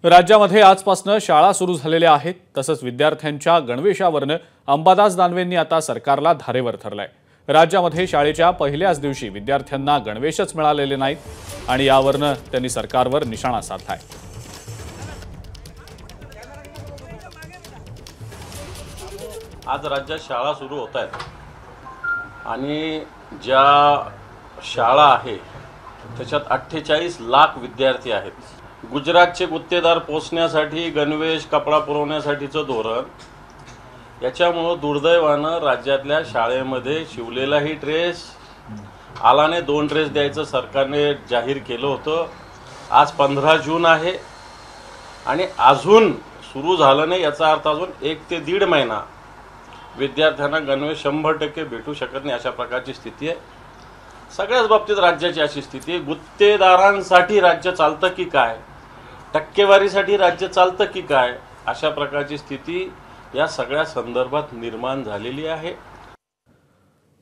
राज्यामध्ये आजपासून शाळा सुरू झालेल्या आहेत। तसंच विद्यार्थ्यांच्या गणवेशावरनं अंबादास दानवेंनी आता सरकारला धारेवर धरलंय। राज्यामध्ये शाळेच्या पहिल्याच दिवशी विद्यार्थ्यांना गणवेशच मिळालेले नाहीत आणि यावरनं त्यांनी सरकारवर निशाणा साधलाय। आज राज्यात शाळा सुरू होत आहेत आणि ज्या शाळा आहे त्याच्यात 48 लाख विद्यार्थी आहेत। गुजरातचे गुत्तेदार पोचण्यासाठी गणवेश कपडा पुरवण्यासाठीचं धोरण याच्यामुळे दुर्दैवानं राज्यातल्या शाळेमध्ये शिवलेलाही ड्रेस आलाने 2 ड्रेस द्यायचं सरकारने जाहीर केलं होतं। आज 15 जून आहे आणि अजून सुरू झालं नाही, याचा अर्थ अजून 1 ते 1.5 महिना विद्यार्थ्यांना गणवेश 100% भेटू शकत नाही, अशा प्रकारची स्थिती आहे। सगळ्याच बाबतीत राज्याची अशी स्थिती आहे। गुत्तेदारांसाठी राज्य चालतं की काय, टक्केवारीसाठी राज्य चालतं की काय, अशा प्रकारची स्थिती या सगळ्या संदर्भात निर्माण झालेली आहे।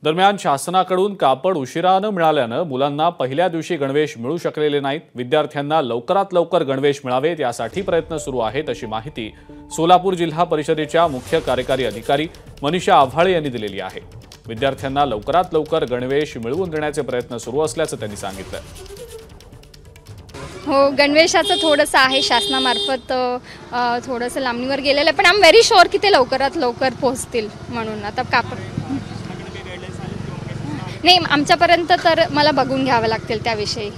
दरम्यान शासनाकडून कापड उशिरानं मिळाल्यानं मुलांना पहिल्या दिवशी गणवेश मिळू शकलेले नाहीत। विद्यार्थ्यांना लवकरात लवकर गणवेश मिळावेत यासाठी प्रयत्न सुरू आहेत, अशी माहिती सोलापूर जिल्हा परिषदेच्या मुख्य कार्यकारी अधिकारी मनीषा आव्हाळे यांनी दिलेली आहे। विद्यार्थ्यांना लवकरात लवकर गणवेश मिळवून देण्याचे प्रयत्न सुरू असल्याचं त्यांनी सांगितलं। हो, गणवेशाचं थोडंसं आहे शासनामार्फत थोडंसं लांबणीवर गेलेलं आहे, पण आय एम व्हेरी शुअर की ते लवकरात लवकर पोहोचतील म्हणून। आता कापड नाही आमच्यापर्यंत तर मला बघून घ्यावं लागतील त्याविषयी।